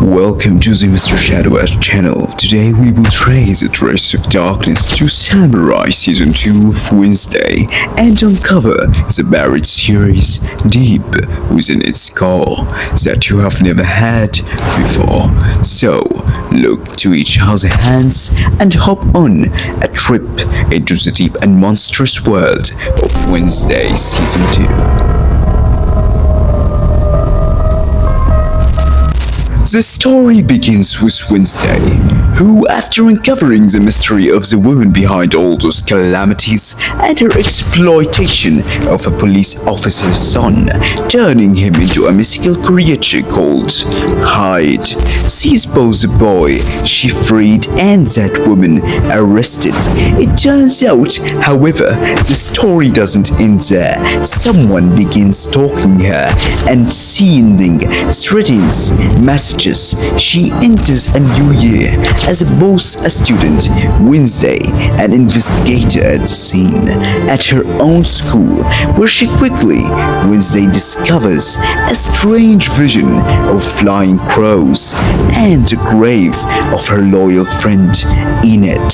Welcome to the Mr. Shadow Ash channel. Today we will trace the trace of darkness to Samurai Season 2 of Wednesday and uncover the buried series deep within its core that you have never had before. So, look to each other's hands and hop on a trip into the deep and monstrous world of Wednesday Season 2. The story begins with Wednesday, who, after uncovering the mystery of the woman behind all those calamities and her exploitation of a police officer's son, turning him into a mystical creature called Hyde, sees both the boy she freed and that woman arrested. It turns out, however, the story doesn't end there. Someone begins stalking her and sending threats messages. She enters a new year as both a student, Wednesday, an investigator at the scene at her own school, where she quickly, Wednesday discovers a strange vision of flying crows and the grave of her loyal friend, Enid,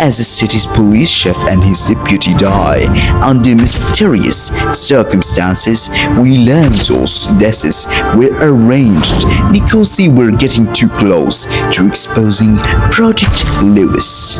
as the city's police chief and his deputy die under mysterious circumstances. We learn those deaths were arranged because they were getting too close to exposing Project Lewis.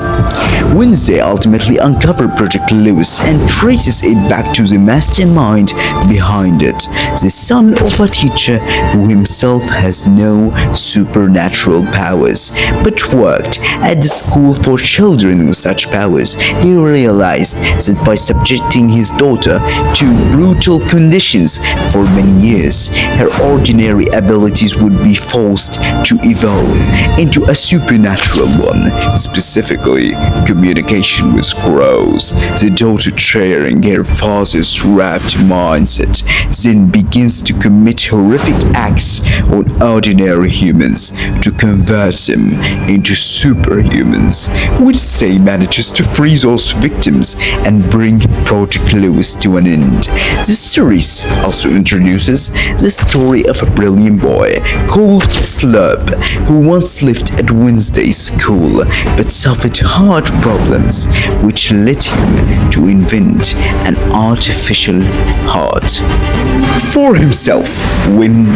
Wednesday ultimately uncovers Project Lewis and traces it back to the mastermind behind it, the son of a teacher who himself has no supernatural powers, but worked at the school for children with such powers. He realized that by subjecting his daughter to brutal conditions for many years, her ordinary abilities would be forced to evolve into a supernatural one, specifically communication with crows. The daughter, sharing her father's wrapped mindset, then begins to commit horrific acts on ordinary humans to convert them into superhumans. Wednesday manages to free those victims and bring Project Lewis to an end. The series also introduces the story of a brilliant boy called Slurp, who once lived at Wednesday's school but suffered heart problems, which led him to invent an artificial heart for himself. When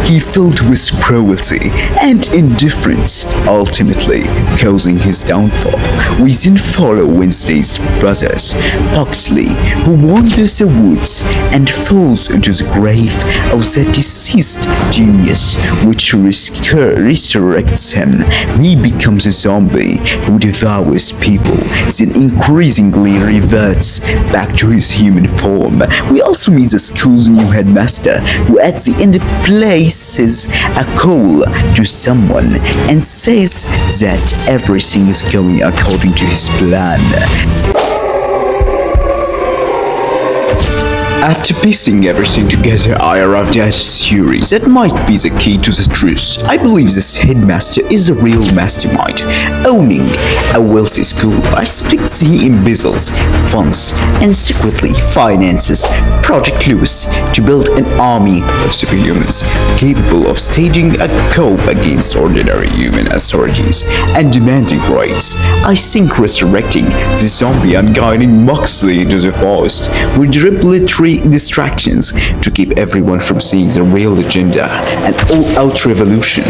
he filled with cruelty and indifference, ultimately causing his downfall. We then follow Wednesday's brothers, Pugsley, who wanders the woods and falls into the grave of the deceased genius, which resurrects him. He becomes a zombie who devours people, then increasingly reverts back to his human form. We also meet the school's new headmaster, who at the end places a call to someone and says that everything is going according to his plan. After piecing everything together, I arrived at a series that might be the key to the truth. I believe this headmaster is a real mastermind, owning a wealthy school by strictly embezzles funds and secretly finances Project Lewis to build an army of superhumans capable of staging a coup against ordinary human authorities and demanding rights. I think resurrecting the zombie and guiding Moxley into the forest with arbitrary distractions to keep everyone from seeing the real agenda, an all-out revolution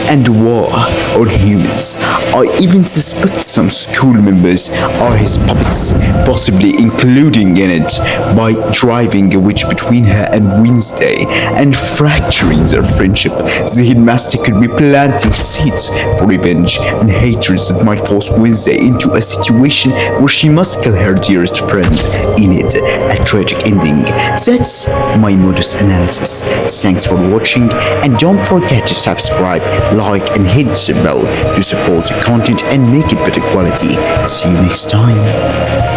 and war on humans. I even suspect some school members are his puppets, possibly including in it by driving a wedge between her and Wednesday and fracturing their friendship. The headmaster could be planting seeds for revenge and hatred that might force Wednesday into a situation where she must kill her dearest friend, Enid, a tragic ending. That's my modus analysis. Thanks for watching, and don't forget to subscribe, like and hit the bell to support the content and make it better quality. See you next time.